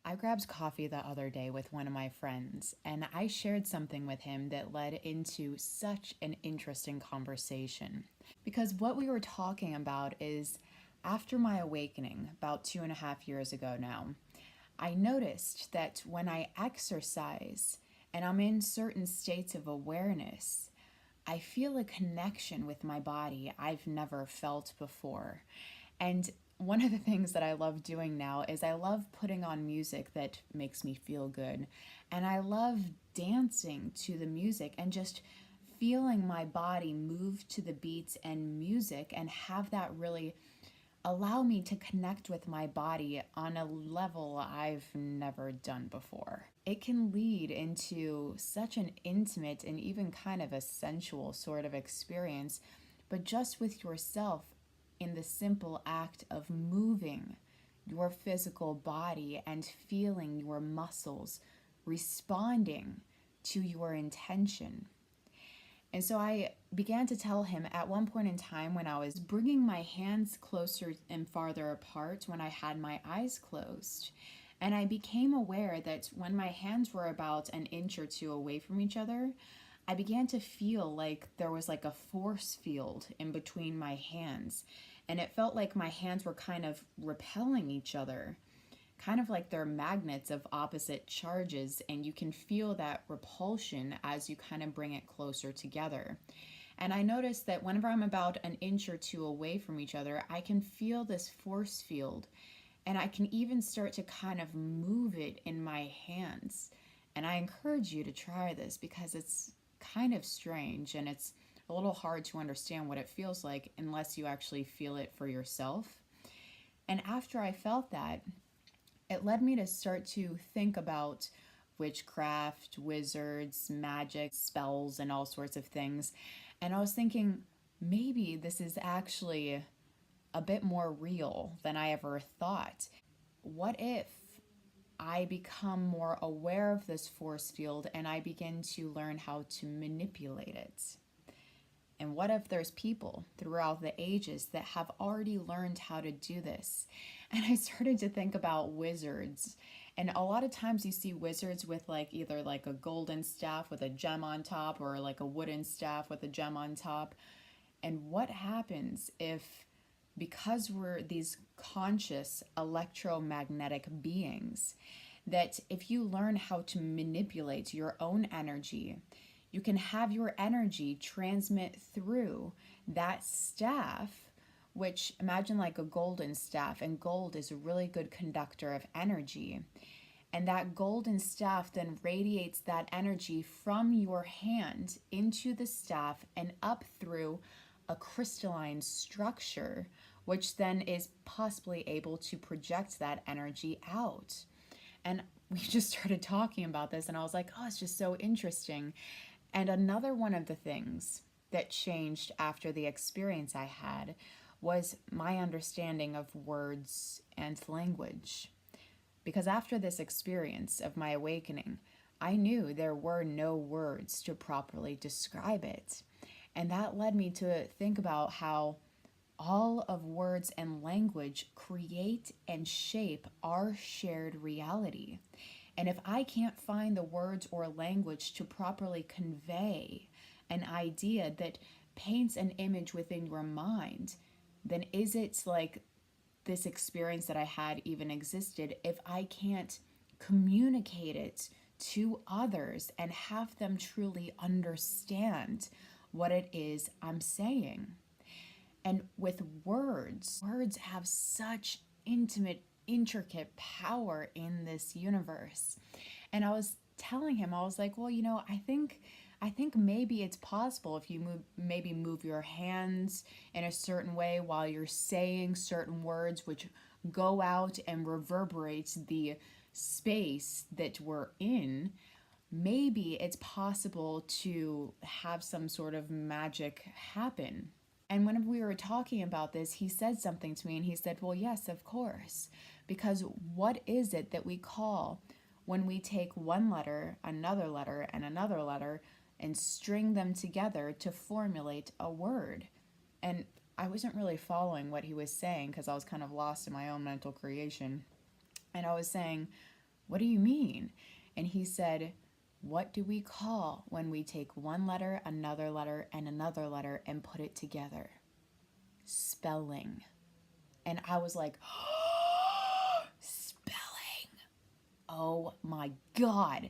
I grabbed coffee the other day with one of my friends, and I shared something with him that led into such an interesting conversation. Because what we were talking about is after my awakening, about 2.5 years ago now, I noticed that when I exercise and I'm in certain states of awareness, I feel a connection with my body I've never felt before. And one of the things that I love doing now is I love putting on music that makes me feel good. And I love dancing to the music and just feeling my body move to the beats and music and have that really allow me to connect with my body on a level I've never done before. It can lead into such an intimate and even kind of a sensual sort of experience, but just with yourself in the simple act of moving your physical body and feeling your muscles responding to your intention. And so I began to tell him at one point in time when I was bringing my hands closer and farther apart when I had my eyes closed. And I became aware that when my hands were about an inch or two away from each other, I began to feel like there was like a force field in between my hands. And it felt like my hands were kind of repelling each other, kind of like they're magnets of opposite charges, and you can feel that repulsion as you kind of bring it closer together. And I noticed that whenever I'm about an inch or two away from each other, I can feel this force field, and I can even start to kind of move it in my hands. And I encourage you to try this because it's kind of strange and it's a little hard to understand what it feels like unless you actually feel it for yourself. And after I felt that, it led me to start to think about witchcraft, wizards, magic, spells, and all sorts of things. And I was thinking, maybe this is actually a bit more real than I ever thought. What if I become more aware of this force field and I begin to learn how to manipulate it? And what if there's people throughout the ages that have already learned how to do this? And I started to think about wizards. And a lot of times you see wizards with like either like a golden staff with a gem on top or like a wooden staff with a gem on top. And what happens if, because we're these conscious electromagnetic beings, that if you learn how to manipulate your own energy, you can have your energy transmit through that staff, which imagine like a golden staff, and gold is a really good conductor of energy. And that golden staff then radiates that energy from your hand into the staff and up through a crystalline structure, which then is possibly able to project that energy out. And we just started talking about this, and I was like, oh, it's just so interesting. And another one of the things that changed after the experience I had was my understanding of words and language. Because after this experience of my awakening, I knew there were no words to properly describe it. And that led me to think about how all of words and language create and shape our shared reality. And if I can't find the words or language to properly convey an idea that paints an image within your mind, then is it like this experience that I had even existed if I can't communicate it to others and have them truly understand what it is I'm saying? And with words, words have such intimate, intricate power in this universe. And I was telling him, I was like, well, I think maybe it's possible if you maybe move your hands in a certain way while you're saying certain words, which go out and reverberate the space that we're in. Maybe it's possible to have some sort of magic happen. And when we were talking about this, he said something to me and he said, well, yes, of course. Because what is it that we call when we take one letter, and another letter, and string them together to formulate a word? And I wasn't really following what he was saying because I was kind of lost in my own mental creation. And I was saying, What do you mean? And he said, what do we call when we take one letter, and another letter and put it together? Spelling. And I was like, spelling. Oh my God.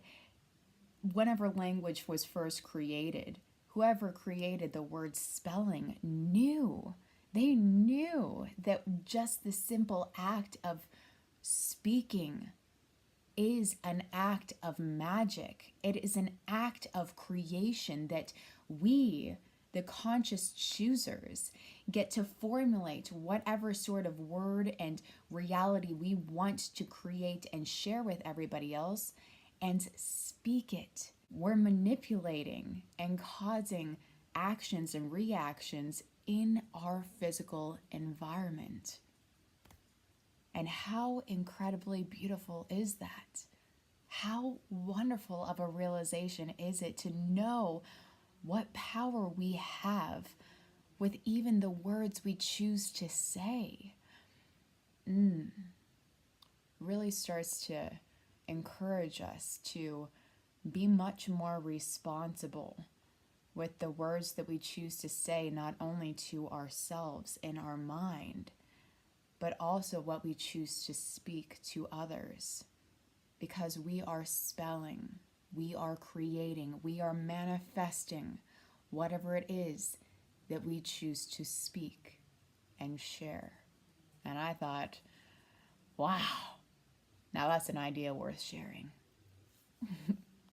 Whenever language was first created, whoever created the word spelling knew. They knew that just the simple act of speaking is an act of magic. It is an act of creation that we, the conscious choosers, get to formulate whatever sort of word and reality we want to create and share with everybody else and speak it. We're manipulating and causing actions and reactions in our physical environment. And how incredibly beautiful is that? How wonderful of a realization is it to know what power we have with even the words we choose to say? Really starts to encourage us to be much more responsible with the words that we choose to say, not only to ourselves in our mind, but also what we choose to speak to others. Because we are spelling, we are creating, we are manifesting whatever it is that we choose to speak and share. And I thought, wow, now that's an idea worth sharing.